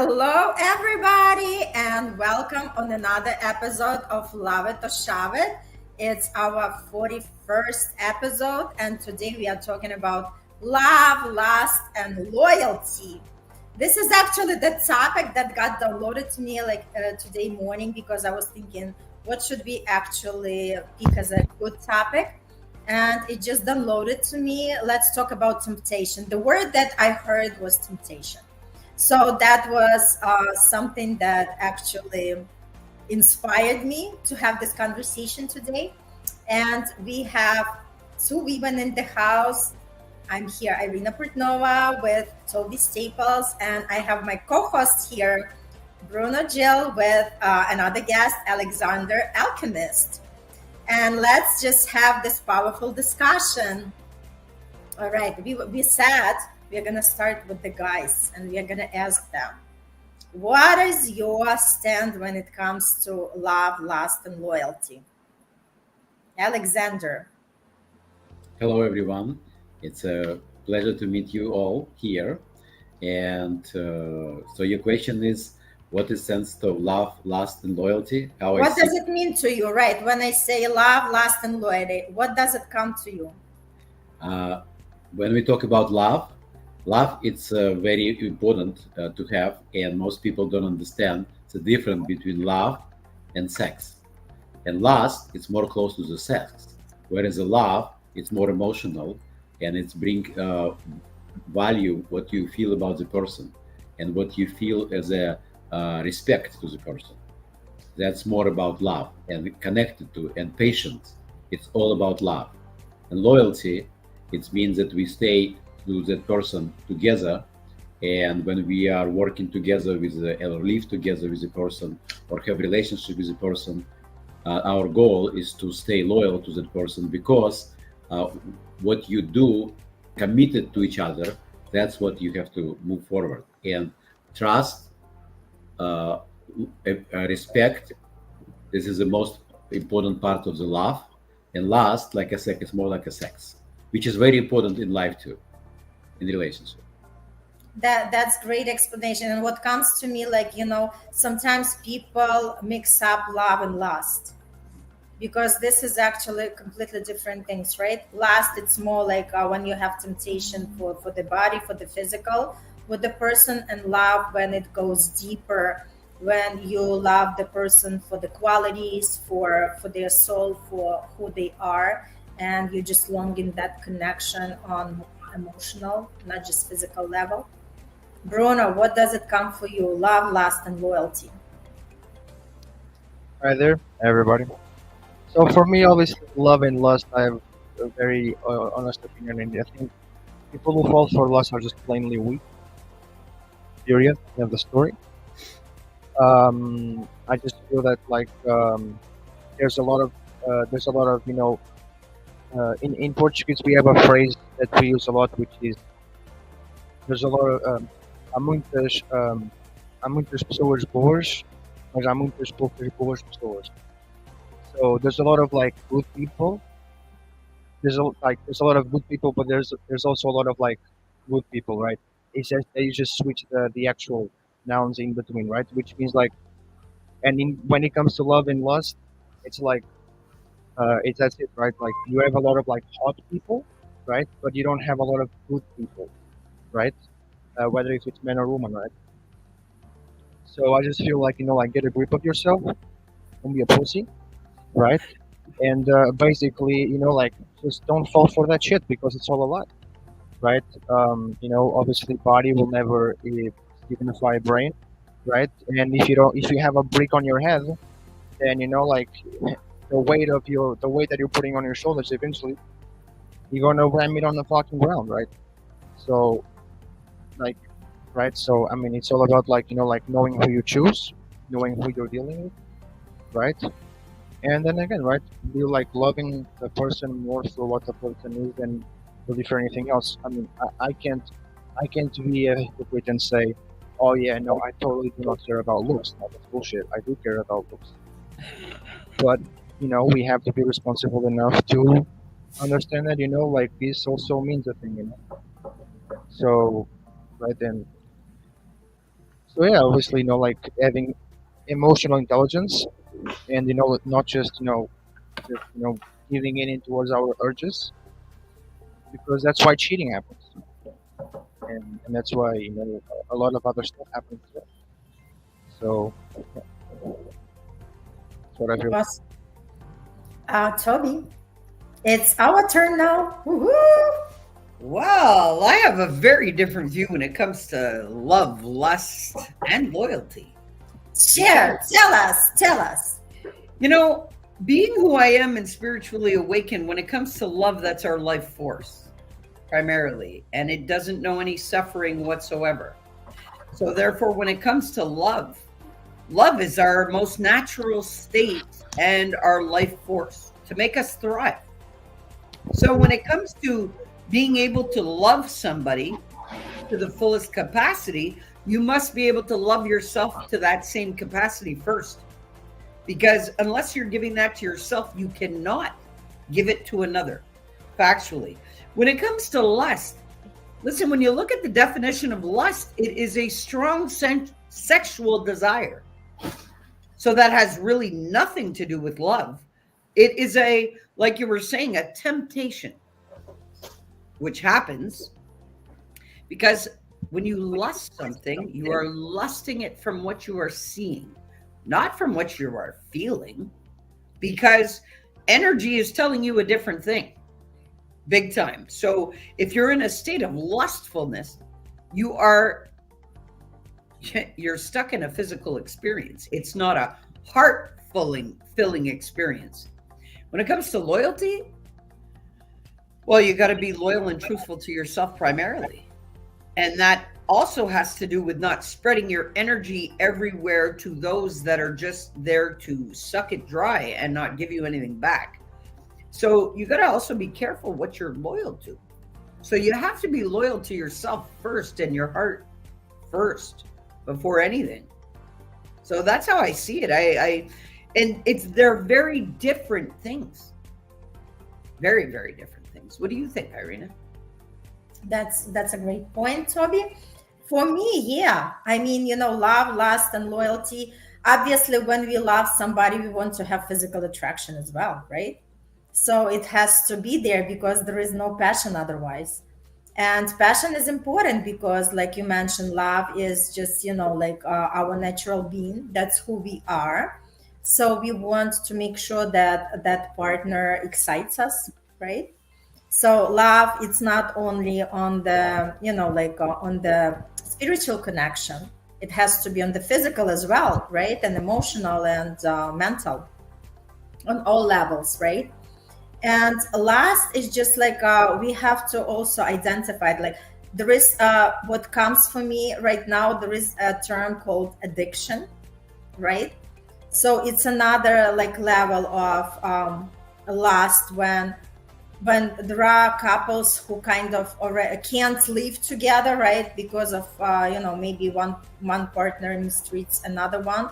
Hello, everybody, and welcome on another episode of Love It or Shove It. It's our 41st episode, and today we are talking about love, lust, and loyalty. This is actually the topic that got downloaded to me today morning because I was thinking, what should we actually pick as a good topic? And it just downloaded to me. Let's talk about temptation. The word that I heard was temptation. So that was something that actually inspired me to have this conversation today. And we have two women in the house. I'm here, Irina Portnova with Toby Staples, and I have my co-host here, Bruno Jill, with another guest, Alexander Alchemist. And let's just have this powerful discussion. All right, we said we're going to start with the guys and we're going to ask them, what is your stand when it comes to love, lust, and loyalty? Alexander. Hello, everyone. It's a pleasure to meet you all here. And so your question is, what is sense of love, lust, and loyalty? How I What see does it mean to you, right? When I say love, lust, and loyalty, what does it come to you? uh, when we talk about love, love it's very important to have, and most people don't understand the difference between love and sex. And lust, it's more close to the sex, whereas the love, it's more emotional, and it's bring value what you feel about the person and what you feel as a respect to the person. That's more about love and connected to and patience. It's all about love. And loyalty, it means that we stay to that person together. And when we are working together with or live together with a person or have relationship with a person, our goal is to stay loyal to that person because uh, what you do committed to each other, that's what you have to move forward. And trust, uh, respect, this is the most important part of the love. And last, like I said, it's more like a sex, which is very important in life too, in relationship. That's great explanation. And what comes to me, sometimes people mix up love and lust because this is actually completely different things, right? Lust, it's more like when you have temptation for the body, for the physical with the person, and love when it goes deeper, when you love the person for the qualities, for their soul, for who they are, and you just longing that connection on emotional, not just physical level. Bruno, what does it come for you? Love, lust, and loyalty. Hi there, everybody. So for me, obviously, love and lust, I have a very honest opinion in it. I think people who fall for lust are just plainly weak. Period. End of the story. I just feel that there's a lot of in Portuguese we have a phrase that we use a lot, which is there's a lot of há muitas pessoas boas, mas há muitas poucas boas pessoas. So there's a lot of like good people. There's a lot of good people, but there's also a lot of like good people, right? It's just they just switch the actual nouns in between, right? Which means like, and when it comes to love and lust, it's like it's that's it, right? Like you have a lot of like hot people, right? But you don't have a lot of good people, right? Whether if it's man or woman, right? So I just feel like like get a grip of yourself, don't be a pussy, right? And basically, like just don't fall for that shit because it's all a lie, right? Obviously, body will never signify brain, right? And if you have a brick on your head, then like the weight that you're putting on your shoulders, eventually you're gonna ram it on the fucking ground, right? So, like, right? So, I mean, it's all about like like knowing who you choose, knowing who you're dealing with, right? And then again, right, be like loving the person more for what the person is than really for anything else. I mean, I can't be a hypocrite and say, oh yeah, no, I totally do not care about looks. No, that's bullshit. I do care about looks, but we have to be responsible enough to understand that like this also means a thing, So right then, So yeah, obviously, like having emotional intelligence, and not just just giving in towards our urges, because that's why cheating happens, and that's why a lot of other stuff happens as well. So yeah, that's what I feel. Awesome. Toby, it's our turn now. Woohoo! Well, I have a very different view when it comes to love, lust, and loyalty. Share, tell us. You know, being who I am and spiritually awakened, when it comes to love, that's our life force primarily, and it doesn't know any suffering whatsoever. So, therefore, when it comes to love, love is our most natural state and our life force to make us thrive. So, when it comes to being able to love somebody to the fullest capacity, you must be able to love yourself to that same capacity first. Because unless you're giving that to yourself, you cannot give it to another, factually. When it comes to lust, listen, when you look at the definition of lust, it is a strong sexual desire. So that has really nothing to do with love. It is like you were saying, a temptation, which happens because when you lust something, you are lusting it from what you are seeing, not from what you are feeling, because energy is telling you a different thing, big time. So if you're in a state of lustfulness, you're stuck in a physical experience. It's not a heart filling experience. When it comes to loyalty, well, you got to be loyal and truthful to yourself primarily. And that also has to do with not spreading your energy everywhere to those that are just there to suck it dry and not give you anything back. So you got to also be careful what you're loyal to. So you have to be loyal to yourself first and your heart first before anything. So that's how I see it. And they're very different things. Very, very different things. What do you think, Irina? That's a great point, Toby. For me, yeah. I mean, love, lust, and loyalty. Obviously, when we love somebody, we want to have physical attraction as well, right? So it has to be there because there is no passion otherwise. And passion is important because, like you mentioned, love is just, like our natural being. That's who we are. So we want to make sure that that partner excites us, right? So love, it's not only on the like on the spiritual connection, it has to be on the physical as well, right? And emotional and mental, on all levels, right? And last is just like we have to also identify, like, there is what comes for me right now, there is a term called addiction, right? So it's another like level of lust, when there are couples who kind of already can't live together, right? Because of maybe one partner mistreats another one,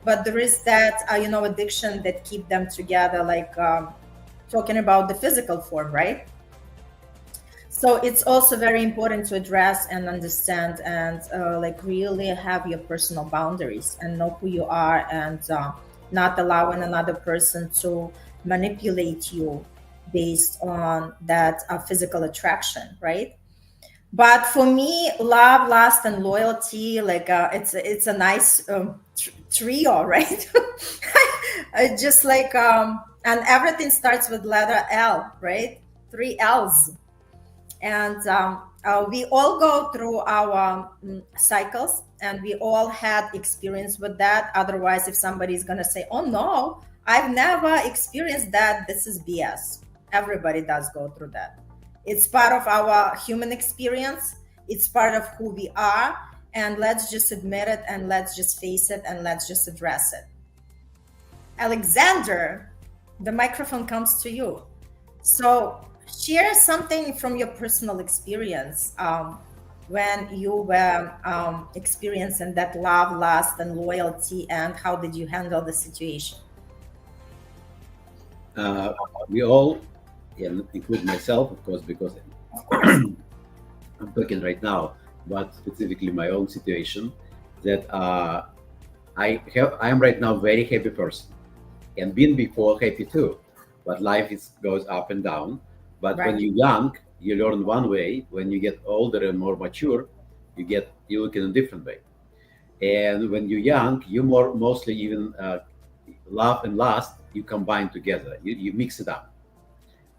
but there is that addiction that keep them together, like talking about the physical form, right? So it's also very important to address and understand and like really have your personal boundaries and know who you are, and not allowing another person to manipulate you based on that physical attraction, right? But for me, love, lust, and loyalty, like it's a nice trio, right? Just like and everything starts with letter L, right? Three L's. And we all go through our cycles, and we all had experience with that. Otherwise, if somebody's going to say, oh no, I've never experienced that, this is BS. Everybody does go through that. It's part of our human experience, it's part of who we are, and let's just admit it, and let's just face it, and let's just address it. Alexander, the microphone comes to you. So share something from your personal experience when you were experiencing that love, lust, and loyalty, and how did you handle the situation? We all, and include myself, of course, because Of course. I'm talking right now, but specifically my own situation. that I am right now very happy person, and been before happy too, but life is goes up and down. But when Right. you're young, you learn one way. When you get older and more mature, you look in a different way. And when you're young, you more mostly even love and lust you combine together. You mix it up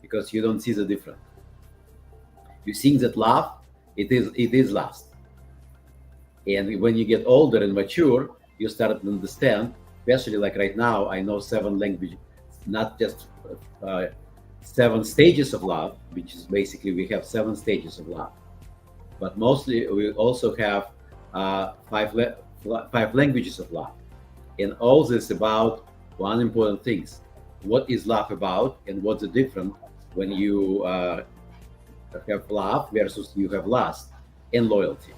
because you don't see the difference. You think that love it is lust. And when you get older and mature, you start to understand, especially like right now, I know seven languages, not just uh, seven stages of love, which is basically we have seven stages of love, but mostly we also have five languages of love. And all this about one important things. What is love about and what's the difference when you have love versus you have lust and loyalty.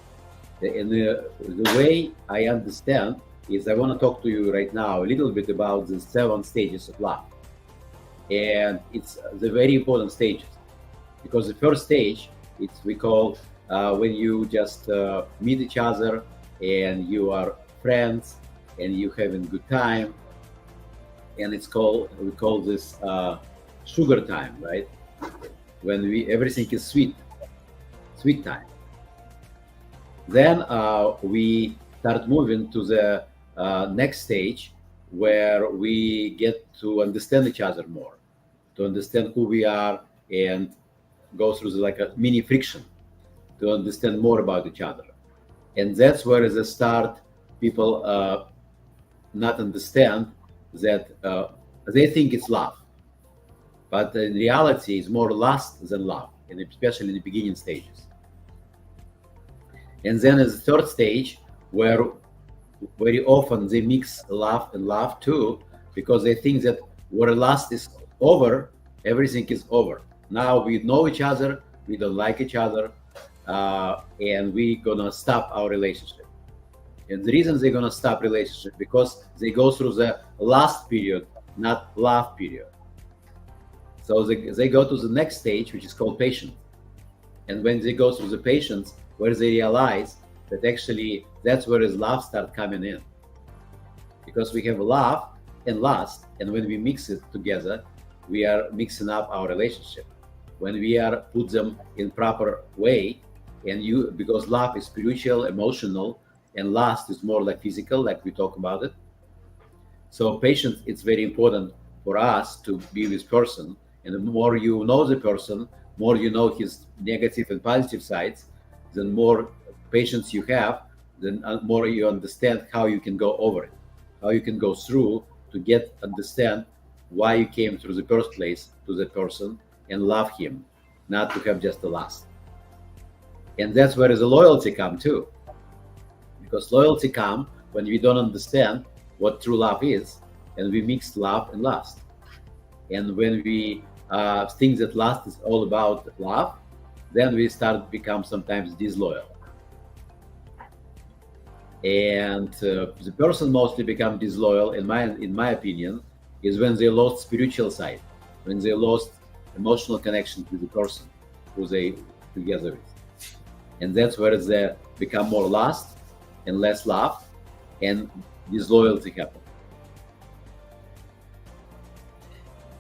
And the way I understand is I want to talk to you right now a little bit about the seven stages of love. And it's the very important stages because the first stage, it's we call when you just meet each other and you are friends and you having good time, and it's called we call this sugar time, right? When we everything is sweet, sweet time. Then we start moving to the next stage where we get to understand each other more, to understand who we are, and go through like a mini friction to understand more about each other. And that's where the start people not understand that they think it's love, but in reality, it's more lust than love, and especially in the beginning stages. And then as a third stage, where very often they mix love and love too, because they think that where lust is over, everything is over. Now we know each other, we don't like each other, and we gonna stop our relationship. And the reason they're gonna stop relationship because they go through the last period, not love period. So they go to the next stage, which is called patience. And when they go through the patience, where they realize that actually that's where his love start coming in, because we have love and lust, and when we mix it together, we are mixing up our relationship. When we are put them in proper way, and you because love is spiritual, emotional, and lust is more like physical, like we talk about it. So patience, it's very important for us to be with person, and the more you know the person, more you know his negative and positive sides, then more patience you have, then more you understand how you can go over it, how you can go through to get understand why you came through the first place to the person and love him, not to have just the lust. And that's where the loyalty come too, because loyalty come when we don't understand what true love is, and we mix love and lust. And when we think that lust is all about love, then we start become sometimes disloyal. And the person mostly become disloyal, in my opinion, is when they lost spiritual side, when they lost emotional connection to the person who they together with, and that's where they become more lust and less love, and disloyalty happen.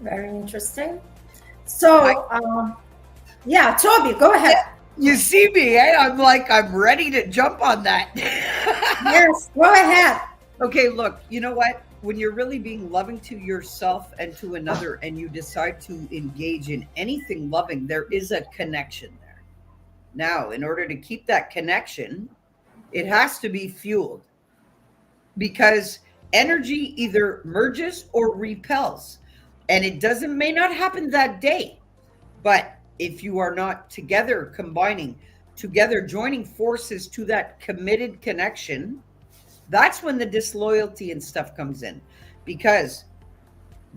Very interesting. I, So, yeah, Toby, go ahead. you see me, eh? I'm like, I'm ready to jump on that. Yes, go ahead. Okay, look, you know what? When you're really being loving to yourself and to another, and you decide to engage in anything loving, there is a connection there. Now, in order to keep that connection, it has to be fueled because energy either merges or repels. And it doesn't may not happen that day, but if you are not together combining, together joining forces to that committed connection, that's when the disloyalty and stuff comes in, because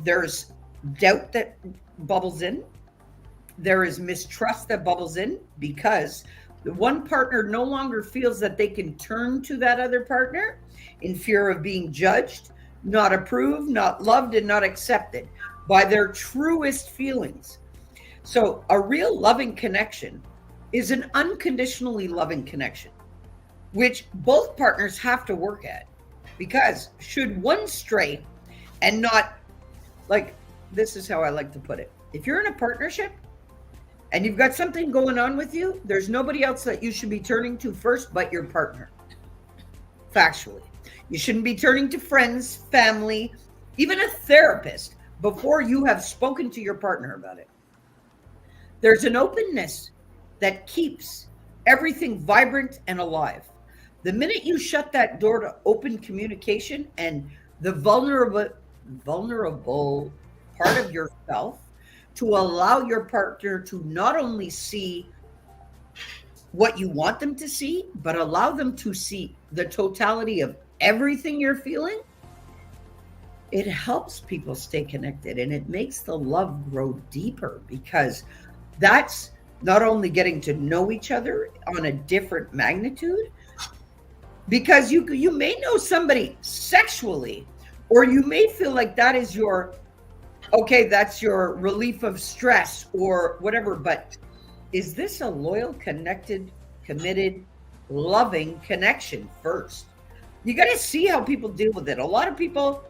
there's doubt that bubbles in, there is mistrust that bubbles in, because the one partner no longer feels that they can turn to that other partner in fear of being judged, not approved, not loved, and not accepted by their truest feelings. So a real loving connection is an unconditionally loving connection. which both partners have to work at. Because should one stray and not, like, this is how I like to put it. If you're in a partnership and you've got something going on with you, there's nobody else that you should be turning to first but your partner. Factually. You shouldn't be turning to friends, family, even a therapist before you have spoken to your partner about it. There's an openness that keeps everything vibrant and alive. The minute you shut that door to open communication and the vulnerable part of yourself, to allow your partner to not only see what you want them to see, but allow them to see the totality of everything you're feeling, it helps people stay connected and it makes the love grow deeper, because that's not only getting to know each other on a different magnitude, because you may know somebody sexually, or you may feel like that is your, okay, that's your relief of stress or whatever, but is this a loyal, connected, committed, loving connection first? You got to see how people deal with it. A lot of people,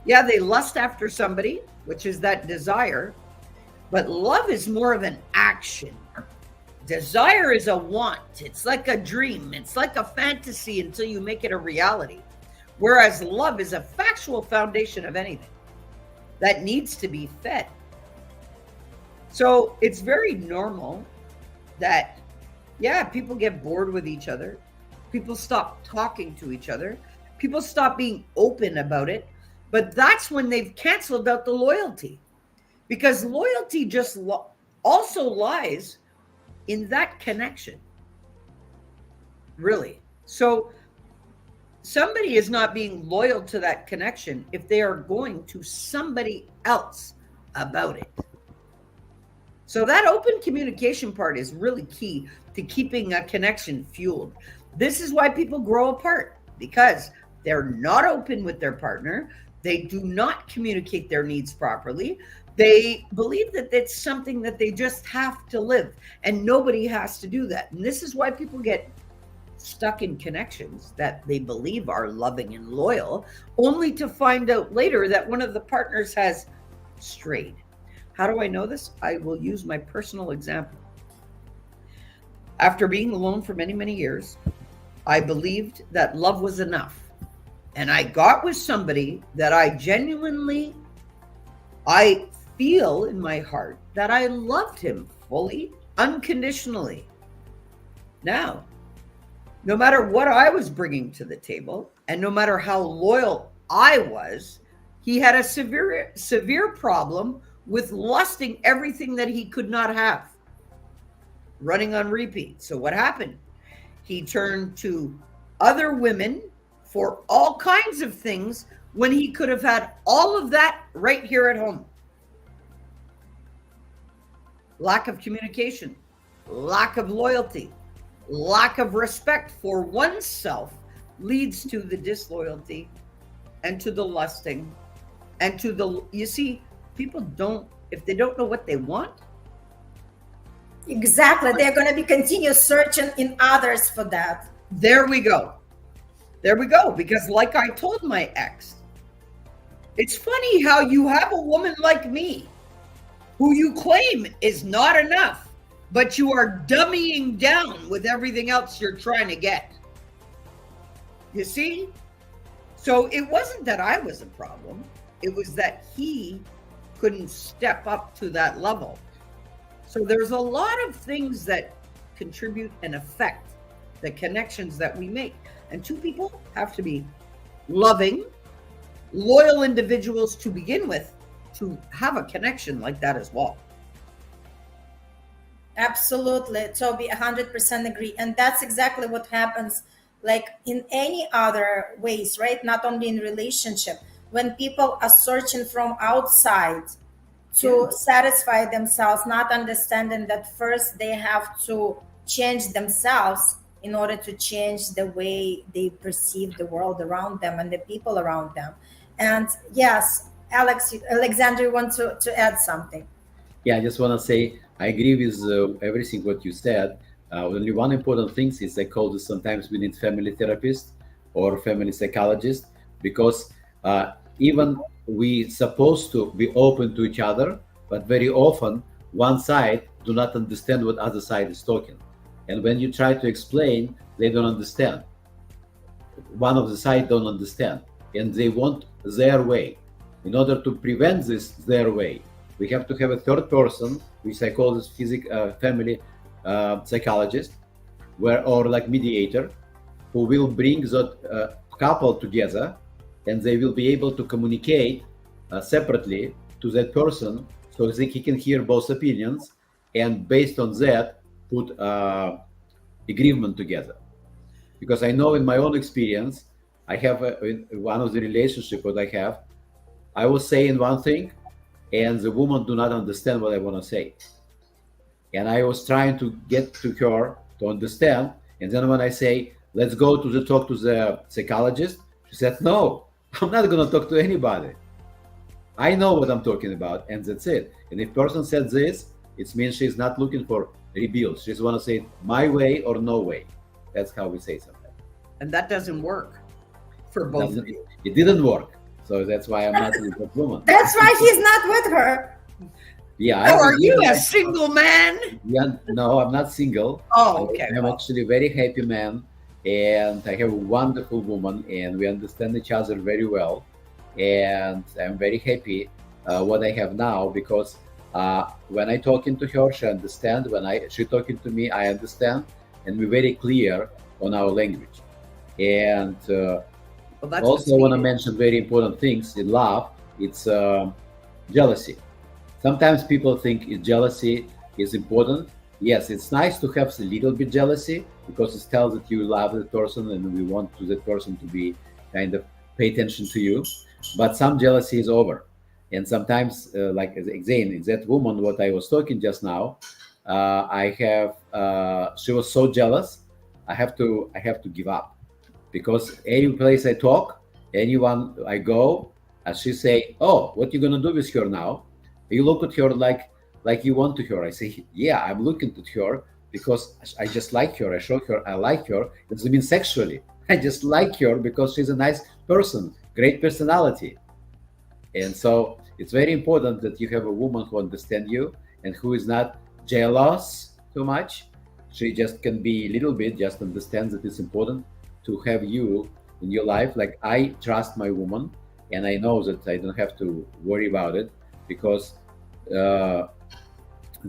yeah, they lust after somebody, which is that desire, but love is more of an action. Desire is a want. It's like a dream. It's like a fantasy until you make it a reality. Whereas love is a factual foundation of anything that needs to be fed. So it's very normal that, yeah, people get bored with each other. People stop talking to each other. People stop being open about it. But that's when they've canceled out the loyalty, because loyalty just also lies in that connection. Really. So somebody is not being loyal to that connection if they are going to somebody else about it. So that open communication part is really key to keeping a connection fueled. This is why people grow apart, because they're not open with their partner. They do not communicate their needs properly. They believe that it's something that they just have to live, and nobody has to do that. And this is why people get stuck in connections that they believe are loving and loyal, only to find out later that one of the partners has strayed. How do I know this? I will use my personal example. After being alone for many, many years, I believed that love was enough. And I got with somebody that I feel in my heart that I loved him fully, unconditionally. Now, no matter what I was bringing to the table, and no matter how loyal I was, he had a severe problem with lusting everything that he could not have, running on repeat. So what happened? He turned to other women for all kinds of things when he could have had all of that right here at home. Lack of communication, lack of loyalty, lack of respect for oneself leads to the disloyalty and to the lusting and to the, you see, people don't, if they don't know what they want. Exactly. They're going to be continue searching in others for that. There we go. There we go. Because like I told my ex, it's funny how you have a woman like me who you claim is not enough, but you are dummying down with everything else you're trying to get. You see? So it wasn't that I was a problem. It was that he couldn't step up to that level. So there's a lot of things that contribute and affect the connections that we make. And two people have to be loving, loyal individuals to begin with, to have a connection like that as well. Absolutely, Toby, 100% agree. And that's exactly what happens, like in any other ways, right? Not only in relationship. When people are searching from outside to satisfy themselves, not understanding that first they have to change themselves in order to change the way they perceive the world around them and the people around them. And yes, Alexander, you want to add something? Yeah, I just want to say I agree with everything what you said. Only one important thing is I call this sometimes we need family therapist or family psychologist because even we supposed to be open to each other, but very often one side do not understand what other side is talking, and when you try to explain, they don't understand. One of the side don't understand, and they want their way. In order to prevent this their way, we have to have a third person, which I call this family psychologist, where or like mediator, who will bring the couple together, and they will be able to communicate separately to that person, so that he can hear both opinions, and based on that, put agreement together. Because I know in my own experience, I have in one of the relationship what I have, I was saying one thing, and the woman do not understand what I want to say, and I was trying to get to her to understand. And then when I say, let's go to the talk to the psychologist, she said, no, I'm not going to talk to anybody. I know what I'm talking about, and that's it. And if person said this, it means she's not looking for rebuild. She just want to say my way or no way. That's how we say something. And that doesn't work for both of you. It didn't work. So that's why I'm not with that woman. That's why he's not with her. Yeah. Oh, are you a single man? Yeah, no, I'm not single. Oh, okay. I'm actually a very happy man, and I have a wonderful woman, and we understand each other very well. And I'm very happy what I have now, because when I talking to her, she understand. When she talking to me, I understand, and we're very clear on our language. And Well, that's also, I what's want to needed. mention very important things in love. It's jealousy. Sometimes people think jealousy is important. Yes, it's nice to have a little bit jealousy because it tells that you love the person and we want to that person to be kind of pay attention to you. But some jealousy is over, and sometimes, like again, that woman what I was talking just now, I have she was so jealous. I have to give up, because any place I talk, anyone I go, and she say, "Oh, what you gonna do with her now?" You look at her like you want to her. I say, "Yeah, I'm looking at her because I just like her. I show her I like her. It doesn't mean sexually. I just like her because she's a nice person, great personality." And so it's very important that you have a woman who understands you and who is not jealous too much. She just can be a little bit, just understands that it's important to have you in your life. Like I trust my woman, and I know that I don't have to worry about it, because uh,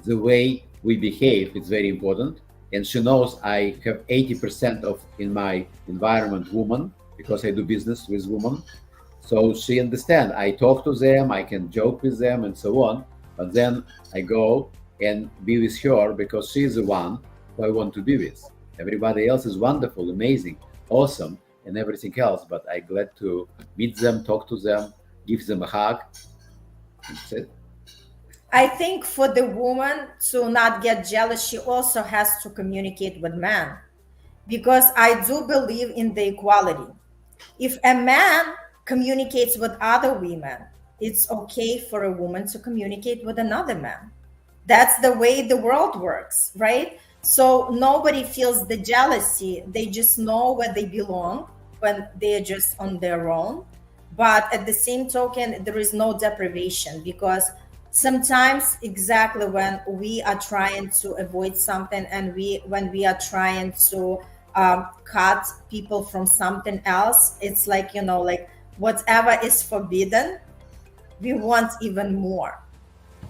the way we behave is very important. And she knows I have 80% of in my environment woman, because I do business with women. So she understand. I talk to them, I can joke with them, and so on. But then I go and be with her because she's the one who I want to be with. Everybody else is wonderful, amazing, awesome, and everything else. But I glad to meet them, talk to them, give them a hug. That's it. I think for the woman to not get jealous, she also has to communicate with man, because I do believe in the equality. If a man communicates with other women, it's okay for a woman to communicate with another man. That's the way the world works, right? So nobody feels the jealousy. They just know where they belong when they're just on their own. But at the same token, there is no deprivation, because sometimes exactly when we are trying to avoid something, and when we are trying to cut people from something else, it's like, like whatever is forbidden, we want even more.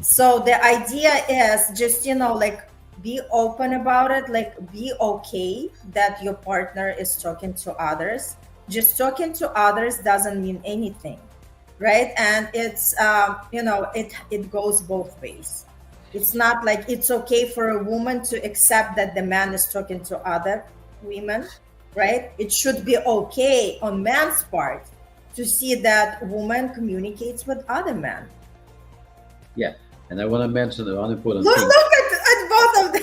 So the idea is just, like, be open about it, like be okay that your partner is talking to others. Just talking to others doesn't mean anything, right? And it's it goes both ways. It's not like it's okay for a woman to accept that the man is talking to other women, right? It should be okay on man's part to see that woman communicates with other men. Yeah. And I want to mention one important Look, thing. look at both of them.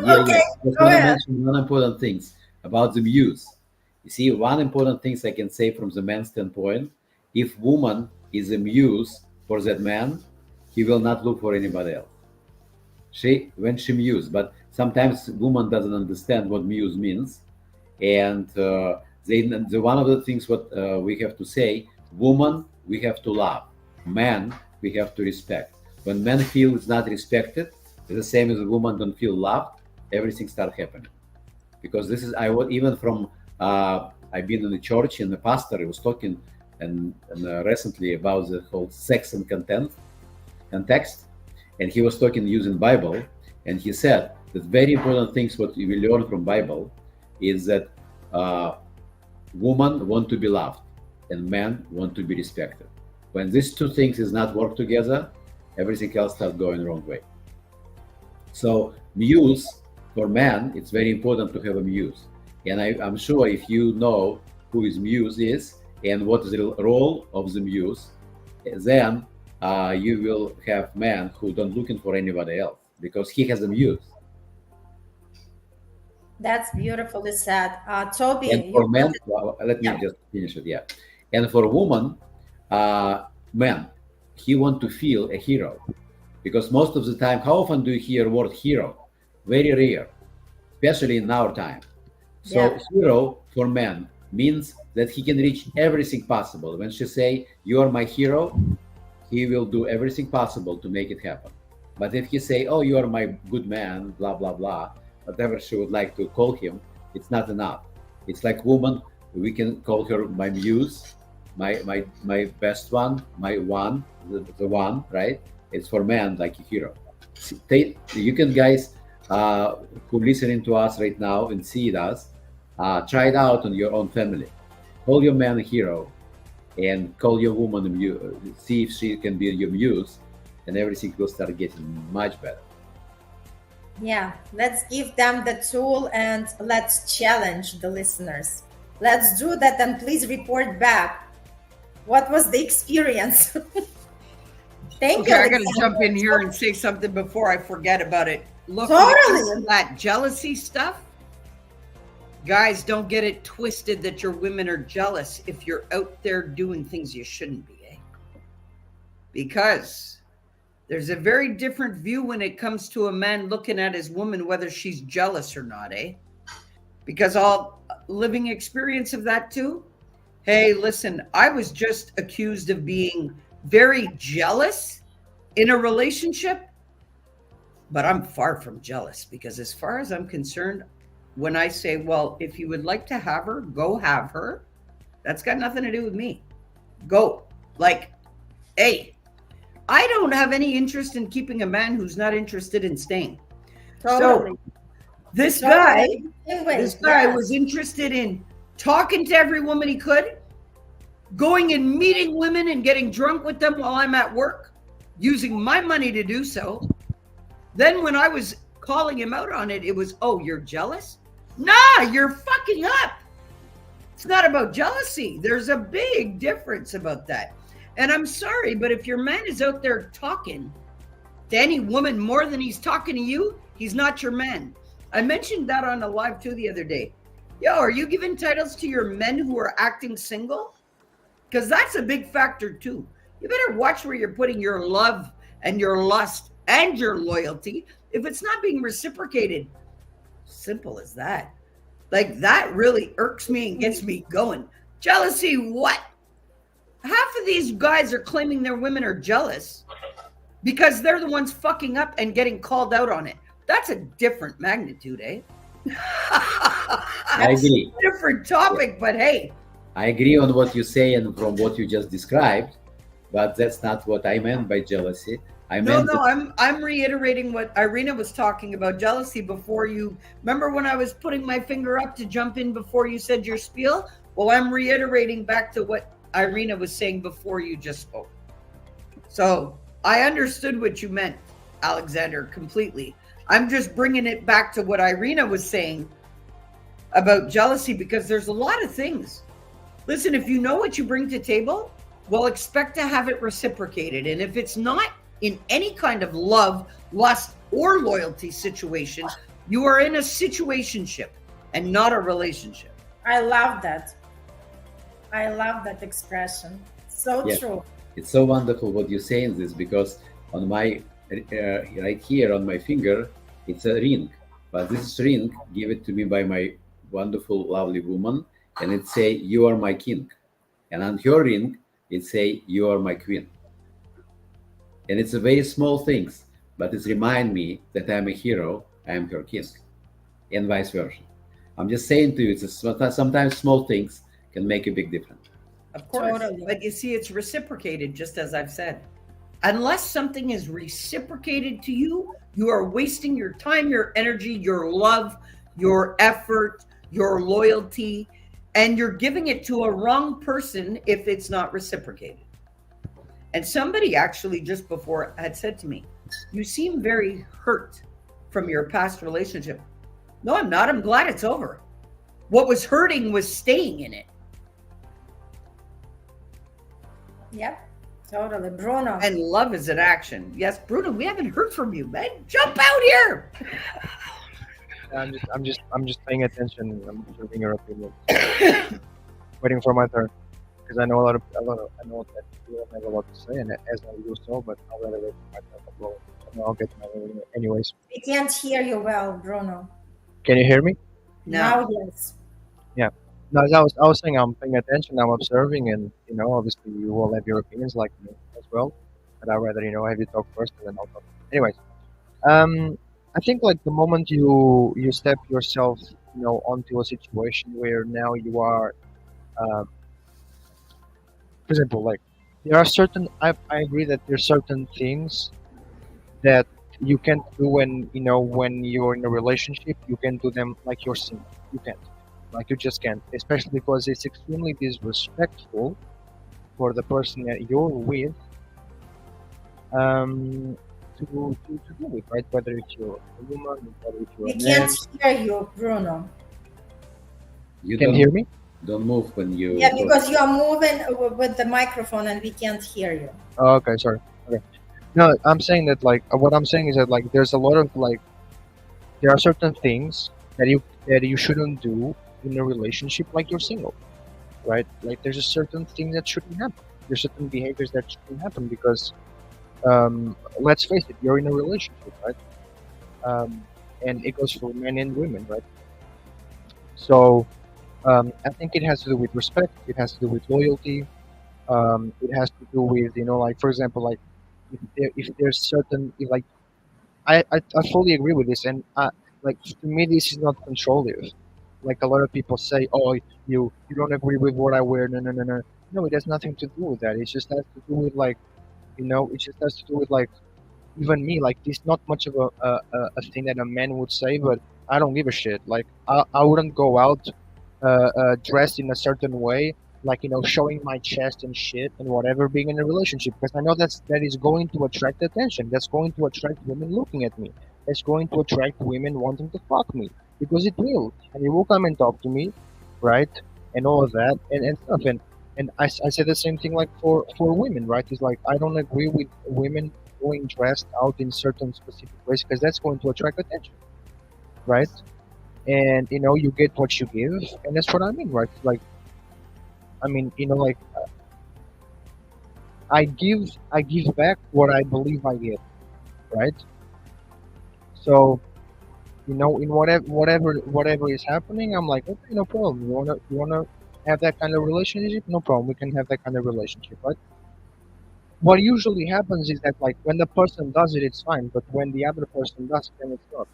Yeah, Okay, Just go want to ahead. mention one important things about the muse. You see, one important things I can say from the man's standpoint: if woman is a muse for that man, he will not look for anybody else. She when she muse, but sometimes woman doesn't understand what muse means, and the one of the things what we have to say, woman we have to love, man we have to respect. When men feel it's not respected, it's the same as a woman don't feel loved, everything start happening. Because this is I was even from I've been in the church and the pastor was talking and recently about the whole sex and context, and he was talking using Bible, and he said that very important things what we learn from Bible is that uh, women want to be loved and men want to be respected. When these two things is not work together, everything else starts going wrong way. So muse for man, it's very important to have a muse. And I'm sure if you know who his muse is and what is the role of the muse, then you will have men who don't looking for anybody else because he has a muse. That's beautifully said. And Toby, you for men, wanted, well, let me yeah. just finish it. Yeah. And for woman, man, he want to feel a hero because most of the time, how often do you hear word hero? Very rare, especially in our time. So Yeah. hero for men means that he can reach everything possible. When she say you are my hero, he will do everything possible to make it happen. But if he say, oh, you are my good man, blah blah blah, whatever she would like to call him, it's not enough. It's like woman, we can call her my muse, my best one, the one, right? It's for men like a hero. You can guys who listening to us right now and see us, try it out on your own family. Call your man a hero and call your woman a muse. See if she can be your muse, and everything will start getting much better. Yeah, let's give them the tool and let's challenge the listeners. Let's do that and please report back. What was the experience? Thank you, Okay, I got to Alexander. jump in here and say something before I forget about it. Look, when it comes Totally. to that jealousy stuff, guys, don't get it twisted that your women are jealous if you're out there doing things you shouldn't be, eh? Because there's a very different view when it comes to a man looking at his woman, whether she's jealous or not, eh? Because all living experience of that too. Hey, listen, I was just accused of being very jealous in a relationship, but I'm far from jealous because, as far as I'm concerned, when I say, well, if you would like to have her, go have her, that's got nothing to do with me. Go. Like, hey, I don't have any interest in keeping a man who's not interested in staying. Totally. So this guy, Totally. Same way. this guy Yes. was interested in talking to every woman he could, going and meeting women and getting drunk with them while I'm at work, using my money to do so. Then when I was calling him out on it, it was, oh, you're jealous? Nah, you're fucking up. It's not about jealousy. There's a big difference about that. And I'm sorry, but if your man is out there talking to any woman more than he's talking to you, he's not your man. I mentioned that on a live too the other day. Yo, are you giving titles to your men who are acting single? Because that's a big factor too. You better watch where you're putting your love and your lust and your loyalty if it's not being reciprocated. Simple as that. Like, that really irks me and gets me going. Jealousy, what? Half of these guys are claiming their women are jealous because they're the ones fucking up and getting called out on it. That's a different magnitude, eh? I agree. Different topic, but hey. I agree on what you say and from what you just described, but that's not what I meant by jealousy. I meant I'm reiterating what Irina was talking about, jealousy, before you remember when I was putting my finger up to jump in before you said your spiel. Well, I'm reiterating back to what Irina was saying before you just spoke. So I understood what you meant, Alexander, completely. I'm just bringing it back to what Irina was saying about jealousy, because there's a lot of things. Listen, if you know what you bring to table, well, expect to have it reciprocated. And if it's not in any kind of love, lust, or loyalty situation, you are in a situationship and not a relationship. I love that. I love that expression. So Yeah. true. It's so wonderful what you say in this because on my right here on my finger, it's a ring. But this ring given to me by my wonderful, lovely woman, and it say, "You are my king." And on her ring, it say, "You are my queen." And it's a very small things, but it remind me that I'm a hero, I am her king, and vice versa. I'm just saying to you, sometimes small things can make a big difference. Of course. Totally. But you see, it's reciprocated, just as I've said. Unless something is reciprocated to you, you are wasting your time, your energy, your love, your effort, your loyalty, and you're giving it to a wrong person if it's not reciprocated. And somebody actually just before had said to me, "You seem very hurt from your past relationship." No, I'm not. I'm glad it's over. What was hurting was staying in it. Yep, totally. Bruno. And love is an action. Yes, Bruno, we haven't heard from you, man. Jump out here. I'm just paying attention. I'm observing your opinion, waiting for my turn because I know I know that you don't have a lot to say, and as I do so, but I'll rather wait for my turn to blow. And I'll get to my anyways. We can't hear you well, Bruno. Can you hear me? Now, No. yes. Yeah. No, as I was saying, I'm paying attention. I'm observing, and obviously, you all have your opinions like me as well. But I'd rather have you talk first, and then I'll talk. Anyways, I think like the moment you step yourself, onto a situation where now you are, uh, for example, like there are certain. I agree that there's certain things that you can't do when you're in a relationship. You can do them like you're single. You can't. Like you just can't, especially because it's extremely disrespectful for the person that you're with, to do it, right? Whether it's you're a woman, whether it's you're We a man. can't hear you, Bruno. You Can hear me? don't move when you Yeah, talk. because you are moving with the microphone and we can't hear you. Oh, okay, sorry. Okay. No, I'm saying that like what I'm saying is that like there's a lot of like there are certain things that you shouldn't do in a relationship like you're single, right? Like there's a certain thing that shouldn't happen. There's certain behaviors that shouldn't happen because let's face it, you're in a relationship, right? Um, and it goes for men and women, right? So I think it has to do with respect. It has to do with loyalty. It has to do with like for example, like if there's certain if, like I fully agree with this, and like to me this is not controlling. Like a lot of people say, "Oh, you don't agree with what I wear." No, no, no, no. No, it has nothing to do with that. It just has to do with like it just has to do with like even me. Like it's not much of a thing that a man would say, but I don't give a shit. Like I wouldn't go out dressed in a certain way, like showing my chest and shit and whatever, being in a relationship because I know that is going to attract attention. That's going to attract women looking at me. That's going to attract women wanting to fuck me because it will, and they will come and talk to me, right? And all of that and stuff. And I say the same thing like for women, right? It's like I don't agree with women going dressed out in certain specific ways because that's going to attract attention, right? And you get what you give, and that's what I mean, right? Like I mean, like I give back what I believe I get, right? So in whatever is happening, I'm like, okay, no problem. You wanna have that kind of relationship? No problem. We can have that kind of relationship, right? What usually happens is that like when the person does it, it's fine, but when the other person does it, then it's not,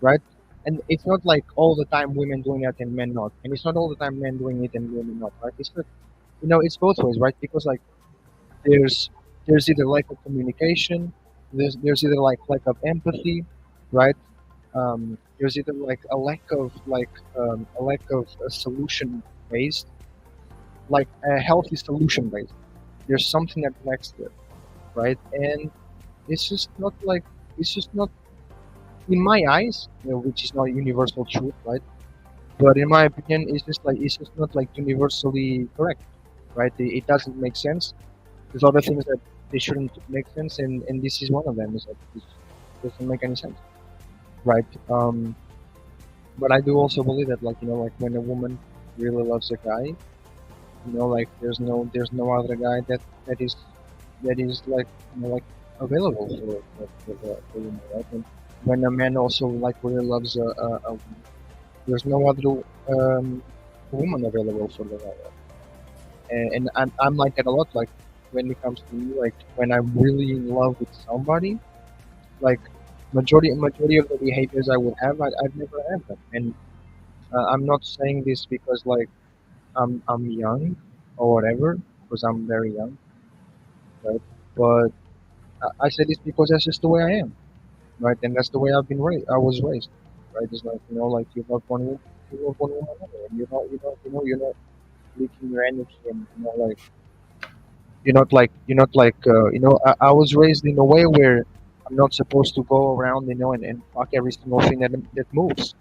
right? And it's not like all the time women doing that and men not, and it's not all the time men doing it and women not, right? It's not, it's both ways, right? Because like there's either lack of communication, there's either like lack of empathy, right? There's either like a lack of a solution based, like a healthy solution based. There's something that lacks there, right? And it's just not like it's just not in my eyes, which is not universal truth, right? But in my opinion, it's just not like universally correct, right? It doesn't make sense. There's other things that they shouldn't make sense, and this is one of them. Is that this doesn't make any sense, right? But I do also believe that, like like when a woman really loves a guy, like there's no other guy that is like like available for women, right? And when a man also like really loves a woman, there's no other woman available for the right. And I'm like that a lot. Like when it comes to me, like when I'm really in love with somebody, like majority of the behaviors I would have, I've never had them. And I'm not saying this because like I'm young or whatever, because I'm very young, right? But I say this because that's just the way I am, right? And that's the way I've been raised. I was raised, right? It's like like you love one woman, you love one woman, only, and you're not leaking your energy, and like I was raised in a way where I'm not supposed to go around, and fuck every single thing that moves,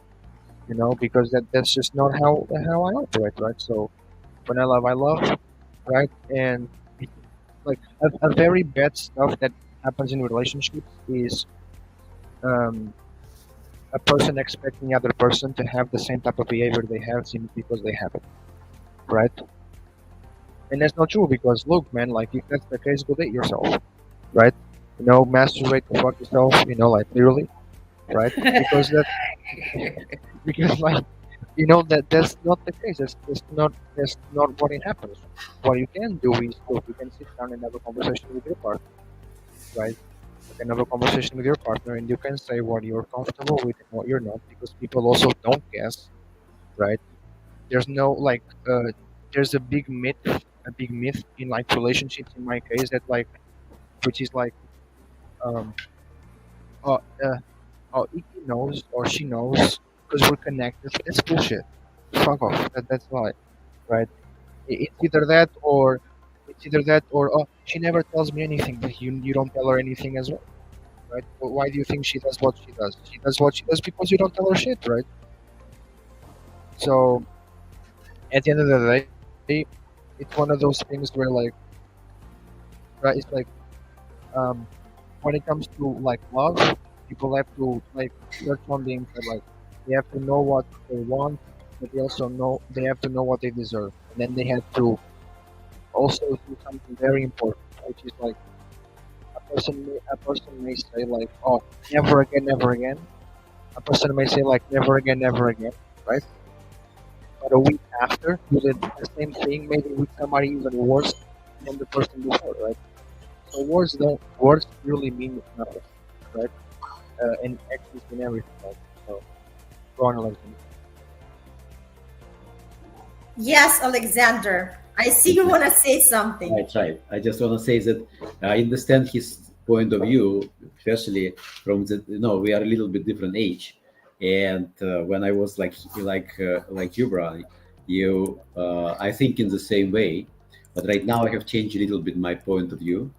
because that's just not how I operate, right? So when I love, right? And like a very bad stuff that happens in relationships is um, a person expecting the other person to have the same type of behavior they have simply because they have it, right? And that's not true because look, man, like if that's the case, go date yourself, right? Masturbate to fuck yourself, like literally, right? Because that because like that's not the case. That's not what it happens. What you can do is look, you can sit down and have a conversation with your partner, right? You can have a conversation with your partner and you can say what you're comfortable with and what you're not, because people also don't guess, right? There's no like there's a big myth in like relationships in my case that like which is like um uh, uh he knows or she knows because we're connected. That's bullshit. Fuck off. That's lie, right? It's either that or oh, she never tells me anything, but you don't tell her anything as well, right? But why do you think she does what she does? She does what she does because you don't tell her shit, right? So at the end of the day, it's one of those things where like, right, it's like um when it comes to like love, people have to like search on the internet, like they have to know what they want, but they have to know what they deserve, and then they have to also do something very important, which is like a person may say like, oh, never again, never again. A person may say like never again, never again, right? But a week after, do the same thing, maybe with somebody even worse than the person before, right? So words really mean nothing, right? And actions mean everything, right? So go on, Alexander. Yes, Alexander. I see you want to say something. Right, right. I just want to say that I understand his point of view, especially from the, we are a little bit different age. And when I was like you, Brian, I think in the same way. But right now I have changed a little bit my point of view.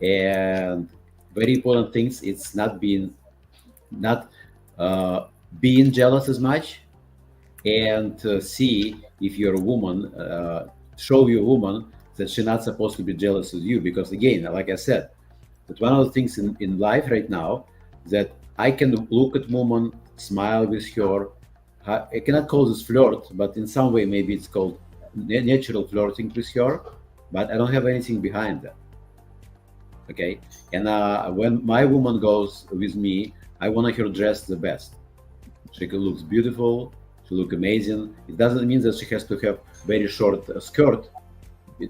And very important things, it's not uh, being jealous as much, and see if you're a woman, show you a woman that she's not supposed to be jealous of you. Because again, like I said, that one of the things in life right now, that I can look at woman, smile with her. I cannot call this flirt, but in some way maybe it's called natural flirting with her, but I don't have anything behind that. Okay. And when my woman goes with me, I want her dressed the best. She looks beautiful. She look amazing. It doesn't mean that she has to have very short skirt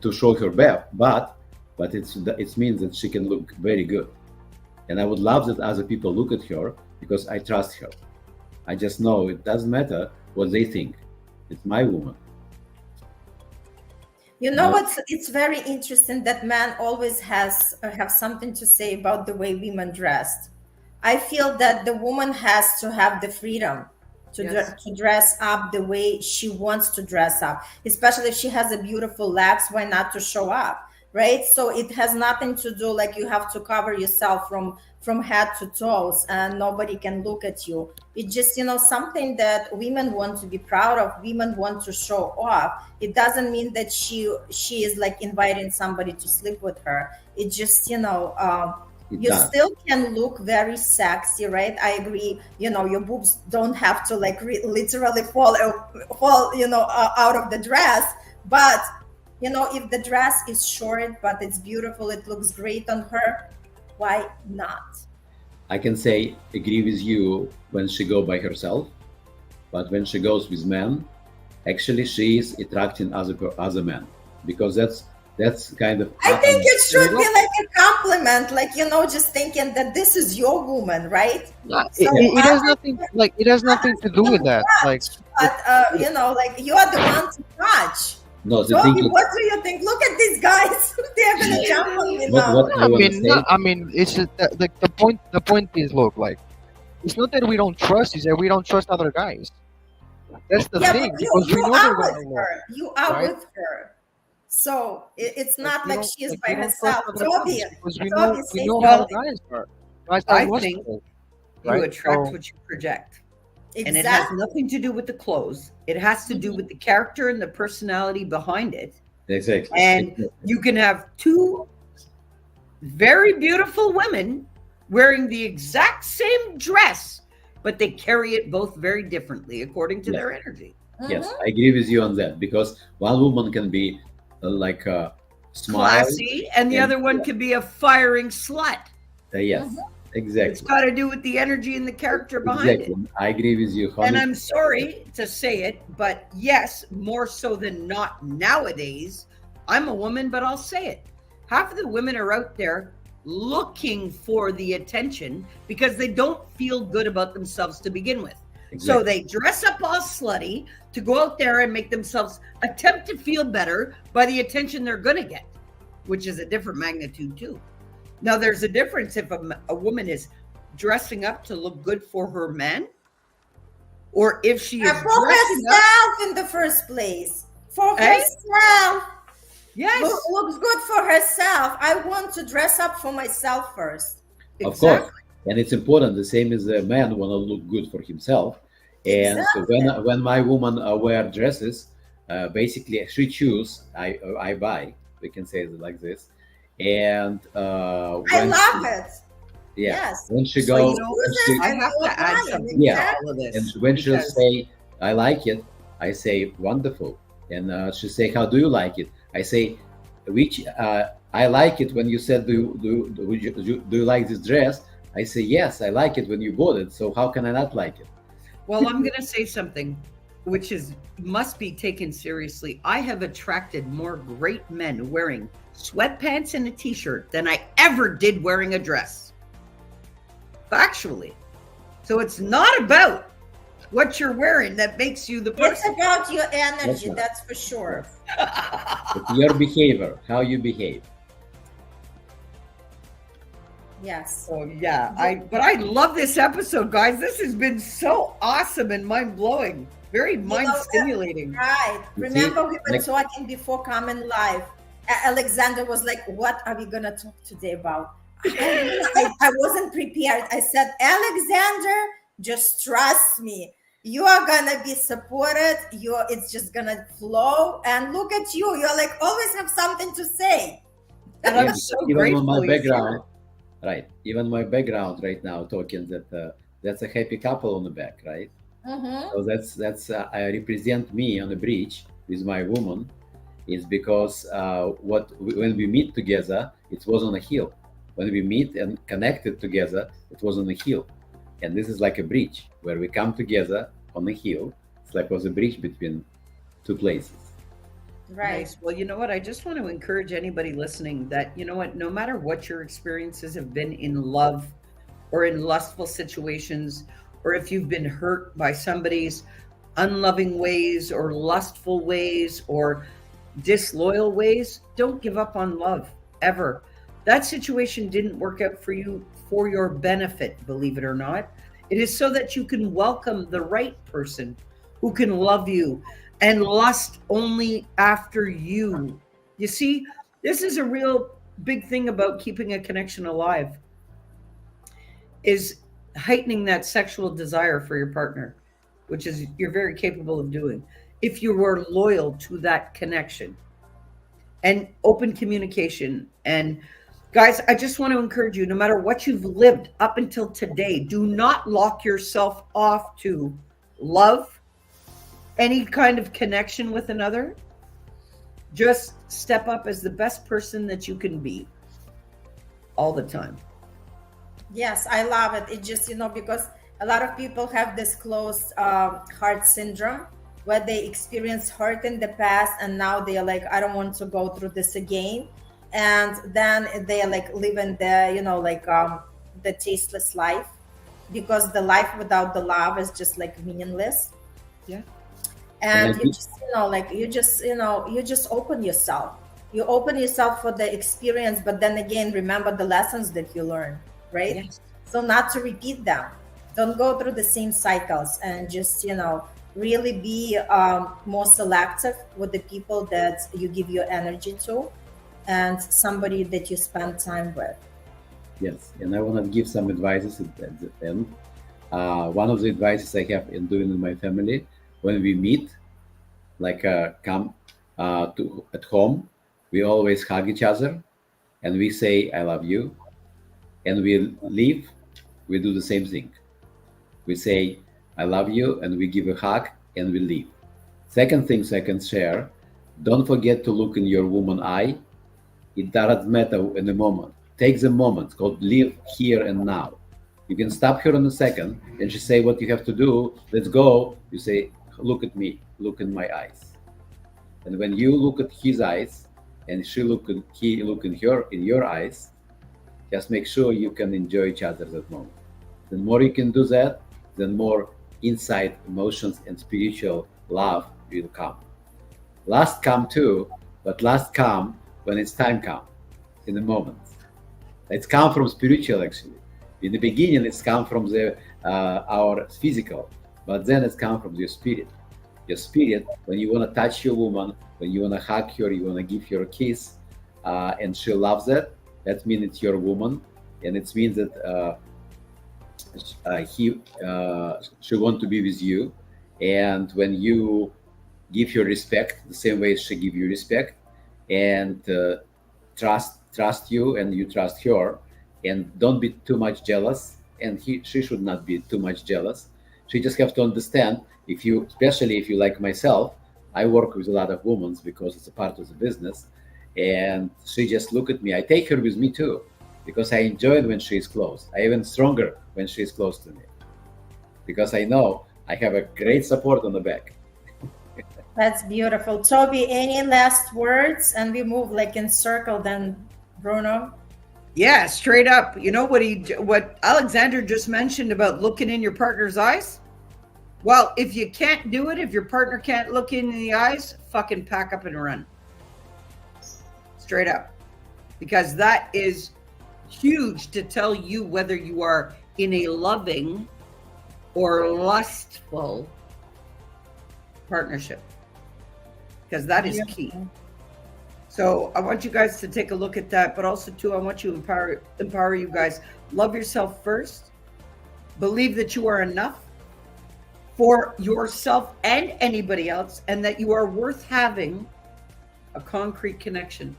to show her but it means that she can look very good. And I would love that other people look at her because I trust her. I just know it doesn't matter what they think. It's my woman. You know Uh, what? It's very interesting that man always has have something to say about the way women dressed. I feel that the woman has to have the freedom to Yes. to dress up the way she wants to dress up, especially if she has a beautiful legs. Why not to show up, right? So it has nothing to do like you have to cover yourself from head to toes and nobody can look at you. It's just something that women want to be proud of. Women want to show off. It doesn't mean that she is like inviting somebody to sleep with her. It just it you does. still can look very sexy, right? I agree. Your boobs don't have to like literally fall out of the dress. But if the dress is short but it's beautiful, it looks great on her, why not? I can say agree with you when she go by herself, but when she goes with men, actually she is attracting other men, because that's kind of I think it should be Well, like a compliment, like, just thinking that this is your woman, right? no, So it has nothing like it has nothing to do with that. Like, but like you are the one to touch. no, the thing Toby, is what do you think? Look at these guys. They're gonna jump on me what now. I I want to mean, say. no, I mean, it's just that, like the point. The point is, look, like it's not that we don't trust; it's that we don't trust other guys. That's the Yeah, but thing you because we you know they're are gonna with look, her. You are right? with her. So it's Like not we like don't she's like by we don't trust herself. other Toby, guys because Toby, we say know how Well, something. guys are. Guys are I think lustful, you right? attract So what you project. And it has Exactly. nothing to do with the clothes. It has to do with the character and the personality behind it. Exactly. And you can have two very beautiful women wearing the exact same dress, but they carry it both very differently according to Yes. their energy. Yes, Mhm. I agree with you on that, because one woman can be like smile Classy, and the and other one could be a firing slut. yes, Mhm. It's exactly, got to do with the energy and the character behind it. exactly. I agree with you And 100%. I'm sorry to say it, but yes, more so than not nowadays, I'm a woman, but I'll say it. Half of the women are out there looking for the attention because they don't feel good about themselves to begin with. So Exactly. they dress up all slutty to go out there and make themselves attempt to feel better by the attention they're going to get, which is a different magnitude too. Now, there's a difference if a woman is dressing up to look good for her man, or if she is For dressing up, herself in the first place. For eh? herself. Yes, Looks good for herself. I want to dress up for myself first. Of course, exactly. and it's important. The same as a man want to look good for himself. And so Exactly. when my woman wear dresses, basically she choose, I buy. We can say it like this. And I when love it. yeah, Yes. when she So Well, he go, you know, when chooses she I and have you to add apply it. something to yeah, all of and this when she'll because say I like it, I say wonderful. And she say how do you like it? I say which I like it when you said do you like this dress? I say yes, I like it when you bought it. So how can I not like it? well, I'm going to say something which is must be taken seriously. I have attracted more great men wearing sweatpants and a t-shirt than I ever did wearing a dress. Factually. So it's not about what you're wearing that makes you the It's person. about your That's energy, not. that's for sure. It's your behavior, how you behave. Yes. So yeah, but I love this episode, guys. This has been so awesome and mind-blowing. Very mind stimulating. Right. You see, Remember, we were like talking before coming live. Alexander was like, "What are we gonna talk today about?" I wasn't prepared. I said, "Alexander, just trust me. You are gonna be supported. It's just gonna flow. And look at you. You're like always have something to say." And yeah, I'm because so even on my grateful you shared. background, right? Even my background right now talking that that's a happy couple on the back, right? Mm-hmm. So that's I represent me on the bridge with my woman is because when we meet together, it was on a hill. When we meet and connected together, it was on a hill, and this is like a bridge where we come together on a hill. It's like was a bridge between two places. Right. Nice. Well, you know what? I just want to encourage anybody listening that, you know what, no matter what your experiences have been in love or in lustful situations, or if you've been hurt by somebody's unloving ways or lustful ways or disloyal ways, don't give up on love ever. That situation didn't work out for you for your benefit, believe it or not. It is so that you can welcome the right person who can love you and lust only after you. You see, this is a real big thing about keeping a connection alive is heightening that sexual desire for your partner, which is you're very capable of doing if you were loyal to that connection and open communication. And guys, I just want to encourage you, no matter what you've lived up until today, do not lock yourself off to love, any kind of connection with another. Just step up as the best person that you can be all the time. Yes, I love it. It just, because a lot of people have this closed heart syndrome where they experience hurt in the past and now they're like, I don't want to go through this again. And then they're like living the tasteless life because the life without the love is just like meaningless. Yeah. And I And you think just, you just open yourself. You open yourself for the experience, but then again, remember the lessons that you learned, right? Yes. So not to repeat them. Don't go through the same cycles, and just, really be more selective with the people that you give your energy to, and somebody that you spend time with. yes, and I want to give some advices at the end. One of the advices I have in doing in my family, when we meet, like come to at home, we always hug each other and we say I love you, and we leave, we do the same thing. We say I love you and we give a hug and we leave. Second things I can share, don't forget to look in your woman eye. It doesn't matter in the moment. Take the moment. It's called live here and now. You can stop her in a second and she say what you have to do. Let's go. You say, look at me, look in my eyes. And when you look at his eyes and he look in your eyes, just make sure you can enjoy each other that moment. The more you can do that, the more insight, emotions, and spiritual love will come. Last come too, but last come when it's time come, in the moment. It's come from spiritual actually. In the beginning, it's come from the our physical, but then it's come from your spirit. Your spirit, when you want to touch your woman, when you want to hug her, you want to give her a kiss, and she loves it. That means it's your woman, and it means that he she want to be with you. And when you give her respect the same way she give you respect, and trust you and you trust her, and don't be too much jealous, and she should not be too much jealous. She just have to understand, if you, especially if you like myself, I work with a lot of women because it's a part of the business, and she just look at me. I take her with me too because I enjoy it when she is close. I even stronger when she is close to me because I know I have a great support on the back. That's beautiful. Toby, any last words? And we move like in circle then, Bruno. Yeah, straight up. You know what Alexander just mentioned about looking in your partner's eyes? Well, if you can't do it, if your partner can't look in the eyes, fucking pack up and run. Straight up. Because that is huge to tell you whether you are in a loving or lustful partnership. Because that is key. So I want you guys to take a look at that, but also too, I want you to empower you guys. Love yourself first. Believe that you are enough for yourself and anybody else, and that you are worth having a concrete connection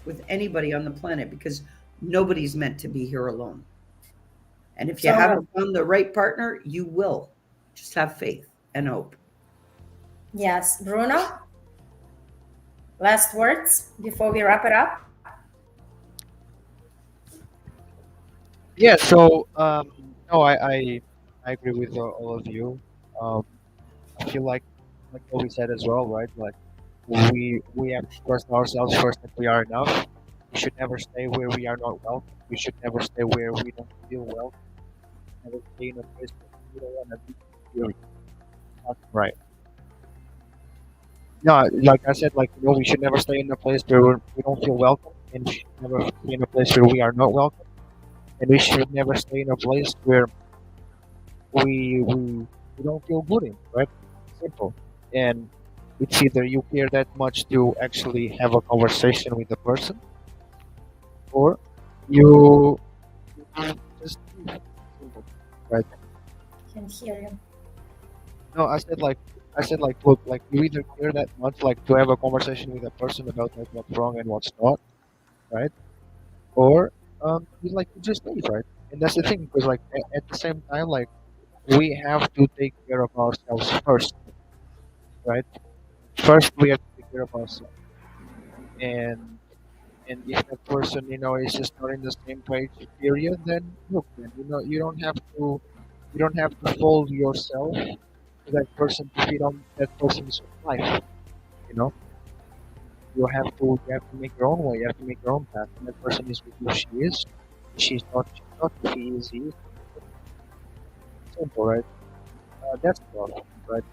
with anybody on the planet, because nobody's meant to be here alone. And if you So, haven't found the right partner, you will. Just have faith and hope. yes, Bruno, last words before we wrap it up. Yeah. So no, I agree with all of you. Um, I feel like what we said as well, right? Like we have to trust ourselves first that we are enough. We should never stay where we are not welcome. We should never stay where we don't feel welcome. Never stay in a place where we don't want to be. Period. That's right. No, like I said, like we should never stay in a place where we don't feel welcome, and we should never stay in a place where we are not welcome, and we should never stay in a place where we don't feel good in. Right? Simple. And it's either you care that much to actually have a conversation with the person, or you just simple. Right? Can hear you. No, I said like look, like you either care that much like to have a conversation with a person about like what's wrong and what's not, right? Or you like to just leave, right? And that's the thing, because like at the same time, like we have to take care of ourselves first, right? First we have to take care of ourselves, and And if that person, is just not in the same page, period, then look, man, you don't have to fold yourself to that person to feed on that person's life. You know, you have to make your own way. You have to make your own path. And that person is with you. She is. She's not. She's not. If he is, he is. Simple, right? That's love, right?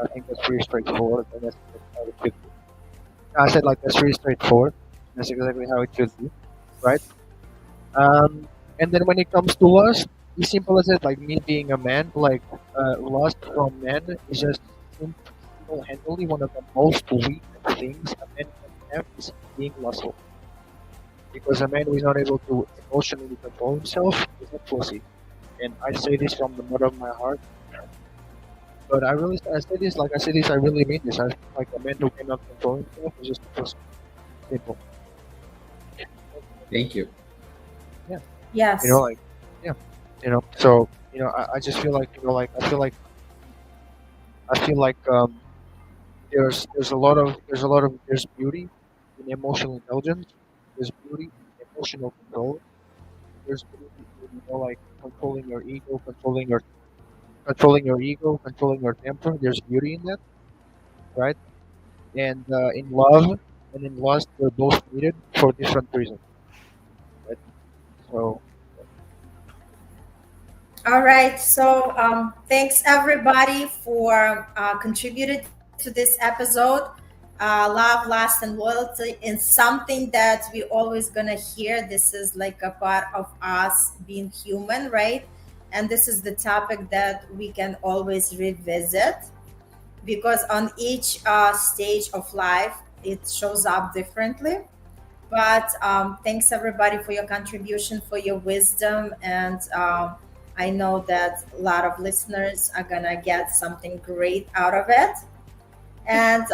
I think that's pretty straightforward, and that's how it should be. I said like that's pretty straightforward. That's exactly how it should be, right? And then when it comes to lust, as simple as it, like me being a man, like lust from men is just single-handedly one of the most weak things a man can have is being lustful. Because a man who is not able to emotionally control himself is a pussy. And I say this from the bottom of my heart. But I say this, like I say this, I really mean this. I feel like a man who cannot control himself is just a pussy. Simple. Thank you. Yeah. Yes. Like, yeah. So, I just feel like, like, I feel like, there's beauty in emotional intelligence. There's beauty in emotional control. There's beauty in, like controlling your ego, controlling your temper. There's beauty in that, right? And in love and in lust, they're both needed for different reasons, right? So All right. So thanks everybody for contributing to this episode. Love, lust, and loyalty is something that we always gonna hear. This is like a part of us being human, right? And this is the topic that we can always revisit because on each stage of life it shows up differently. But thanks everybody for your contribution, for your wisdom, and I know that a lot of listeners are gonna get something great out of it. And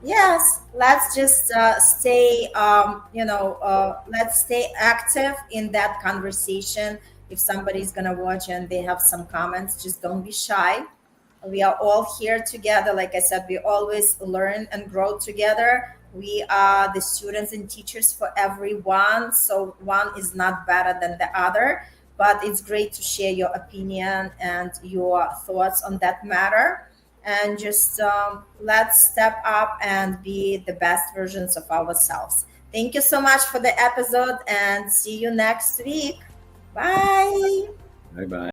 yes, let's just stay, let's stay active in that conversation. If somebody's gonna watch and they have some comments, just don't be shy. We are all here together. Like I said, we always learn and grow together. We are the students and teachers for everyone. So one is not better than the other, but it's great to share your opinion and your thoughts on that matter. And just let's step up and be the best versions of ourselves. Thank you so much for the episode and see you next week. Bye. Bye bye.